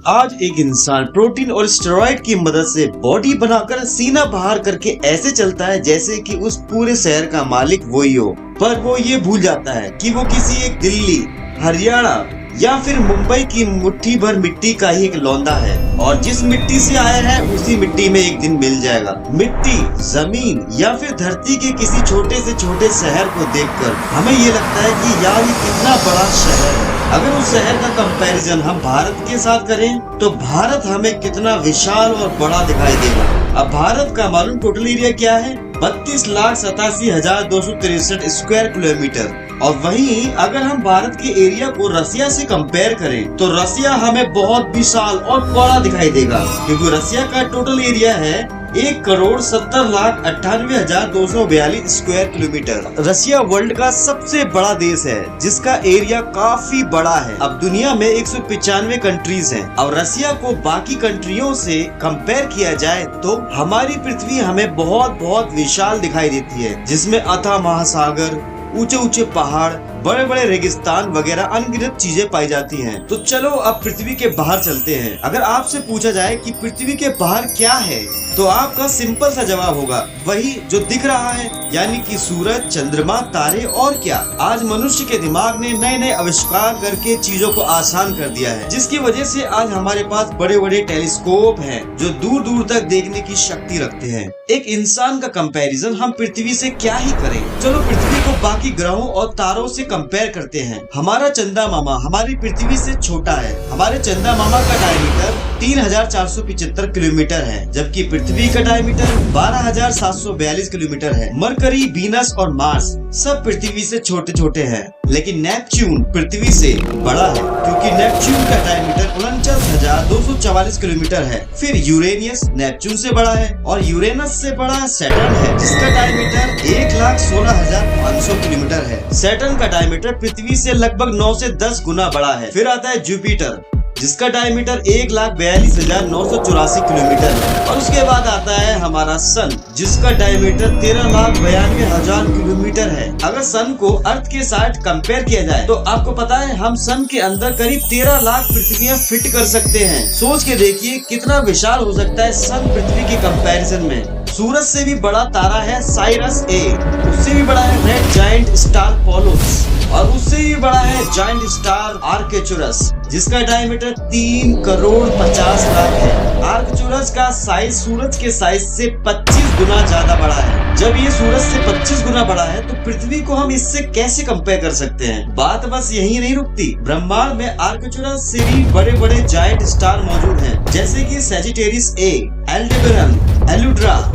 आज एक इंसान प्रोटीन और स्टेरॉइड की मदद से बॉडी बनाकर सीना बाहर करके ऐसे चलता है जैसे कि उस पूरे शहर का मालिक वही हो, पर वो ये भूल जाता है कि वो किसी एक दिल्ली, हरियाणा या फिर मुंबई की मुट्ठी भर मिट्टी का ही एक लौंदा है और जिस मिट्टी से आया है उसी मिट्टी में एक दिन मिल जाएगा। मिट्टी, जमीन या फिर धरती के किसी छोटे से छोटे शहर को देखकर हमें ये लगता है कि यार ये कितना बड़ा शहर है। अगर उस शहर का कंपैरिजन हम भारत के साथ करें तो भारत हमें कितना विशाल और बड़ा दिखाई देगा। अब भारत का मालूम टोटल एरिया क्या है? 32,87,263 स्क्वायर किलोमीटर। और वहीं अगर हम भारत के एरिया को रसिया से कंपेयर करें तो रसिया हमें बहुत विशाल और बड़ा दिखाई देगा, क्योंकि रसिया का टोटल एरिया है 1,70,98,242 स्क्वायर किलोमीटर। रसिया वर्ल्ड का सबसे बड़ा देश है जिसका एरिया काफी बड़ा है। अब दुनिया में 195 कंट्रीज हैं और रसिया को बाकी कंट्रियों से कंपेयर किया जाए तो हमारी पृथ्वी हमें बहुत विशाल दिखाई देती है, जिसमें अथाह महासागर, ऊंचे ऊंचे पहाड़, बड़े बड़े रेगिस्तान वगैरह अनगिनत चीजें पाई जाती हैं। तो चलो अब पृथ्वी के बाहर चलते हैं। अगर आपसे पूछा जाए कि पृथ्वी के बाहर क्या है तो आपका सिंपल सा जवाब होगा वही जो दिख रहा है, यानी कि सूरज, चंद्रमा, तारे और क्या। आज मनुष्य के दिमाग ने नए नए आविष्कार करके चीजों को आसान कर दिया है, जिसकी वजह से आज हमारे पास बड़े बड़े टेलीस्कोप हैं जो दूर दूर तक देखने की शक्ति रखते हैं। एक इंसान का कंपैरिजन हम पृथ्वी से क्या ही करें। चलो पृथ्वी को बाकी ग्रहों और तारों से कंपेयर करते हैं। हमारा चंदा मामा हमारी पृथ्वी से छोटा है। हमारे चंदा मामा का डायमीटर 3,475 किलोमीटर है, जबकि पृथ्वी का डायमीटर 12,742 किलोमीटर है। मरकरी, वीनस और मार्स सब पृथ्वी से छोटे छोटे हैं, लेकिन नेपच्यून पृथ्वी से बड़ा है, क्योंकि नेपच्यून का डायमीटर 49,244 किलोमीटर है। फिर यूरेनियस नेपच्यून से बड़ा है और यूरेनस से बड़ा सैटर्न है, जिसका डायमीटर 1,16,500 किलोमीटर है। सैटर्न का डायमीटर पृथ्वी से लगभग 9 से 10 गुना बड़ा है। फिर आता है जुपिटर, जिसका डायमीटर 1,42,984 किलोमीटर है। और उसके बाद आता है हमारा सन, जिसका डायमीटर 13,92,000 किलोमीटर है। अगर सन को अर्थ के साथ कंपेयर किया जाए तो आपको पता है हम सन के अंदर करीब 13 लाख पृथ्वियां फिट कर सकते हैं। सोच के देखिए कितना विशाल हो सकता है सन पृथ्वी के कंपैरिजन में। सूरज से भी बड़ा तारा है साइरस ए, उससे भी बड़ा है रेड जायंट स्टार पोलुस और उससे भी बड़ा है जायंट स्टार आर्कचुरस, जिसका डायमीटर 3,50,00,000 है। आर्कचुरस का साइज सूरज के साइज से 25 गुना ज्यादा बड़ा है। जब ये सूरज से 25 गुना बड़ा है तो पृथ्वी को हम इससे कैसे कंपेयर कर सकते हैं? बात बस यही नहीं रुकती। ब्रह्मांड में आर्कचुरस से भी बड़े बड़े जायंट स्टार मौजूद हैं, जैसे कि सैजिटेरियस ए, एल्डेबरन, एलुड्रा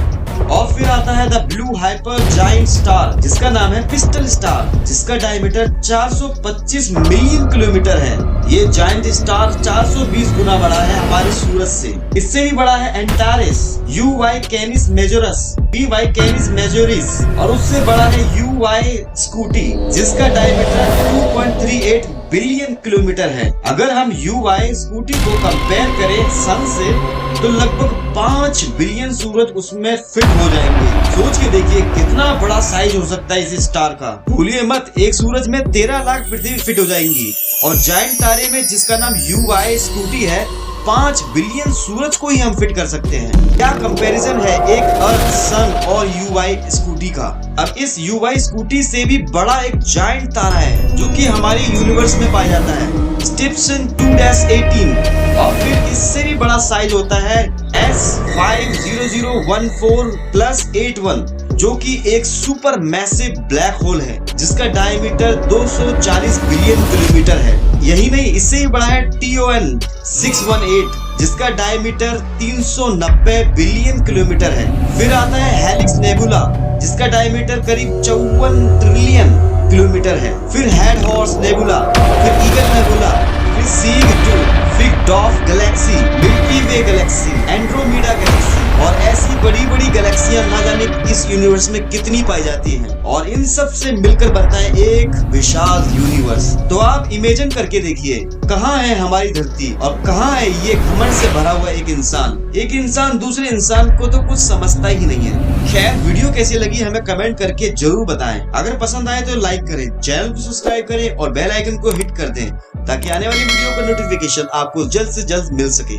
और फिर आता है the blue hyper giant star, जिसका नाम है पिस्टल स्टार, जिसका डायमीटर 425 मिलियन किलोमीटर है। ये जायंट स्टार 420 गुना बड़ा है हमारे सूरज से। इससे भी बड़ा है Antares, UY Canis Majoris, PY Canis Majoris और उससे बड़ा है UY स्कूटी, जिसका डायमीटर 2.38 बिलियन किलोमीटर है। अगर हम UY स्कूटी को कंपेयर करें सन से तो लगभग 5 बिलियन सूरज उसमें फिट हो जाएंगे। सोच के देखिए कितना बड़ा साइज हो सकता है इस स्टार का। भूलिए मत, एक सूरज में 13 लाख पृथ्वी फिट हो जाएंगी और जायंट तारे में जिसका नाम UY स्कूटी है 5 बिलियन सूरज को ही हम फिट कर सकते हैं। क्या कंपैरिजन है एक अर्थ, सन और UY स्कूटी का। अब इस UY स्कूटी से भी बड़ा एक जायंट तारा है जो कि हमारे यूनिवर्स में पाया जाता है, स्टिप्सन 2-18 और फिर इससे भी बड़ा साइज होता है S50014+81, जो कि एक सुपर मैसिव ब्लैक होल है जिसका डायमीटर 240 बिलियन किलोमीटर है। यही नहीं, इससे ही बड़ा है TON 618, जिसका डायमीटर 390 बिलियन किलोमीटर है। फिर आता है हेलिक्स नेबुला, जिसका डायमीटर करीब 54 ट्रिलियन किलोमीटर है। फिर हेड हॉर्स नेबुला, फिर ईगल नेबुला, फिर सीग 2, फिर डॉफ गैलेक्सी, मिल्की वे गैलेक्सी, एंड्रोमेडा गैलेक्सी और ऐसी बड़ी बड़ी गैलेक्सियां ना जाने इस यूनिवर्स में कितनी पाई जाती हैं और इन सब से मिलकर बनता है एक विशाल यूनिवर्स। तो आप इमेजिन करके देखिए कहाँ है हमारी धरती और कहाँ है ये घमंड से भरा हुआ एक इंसान। एक इंसान दूसरे इंसान को तो कुछ समझता ही नहीं है। खैर, वीडियो कैसी लगी हमें कमेंट करके जरूर बताएं। अगर पसंद आए तो लाइक करें, चैनल को सब्सक्राइब करें और बेल आइकन को हिट कर दें ताकि आने वाली वीडियो का नोटिफिकेशन आपको जल्द से जल्द मिल सके।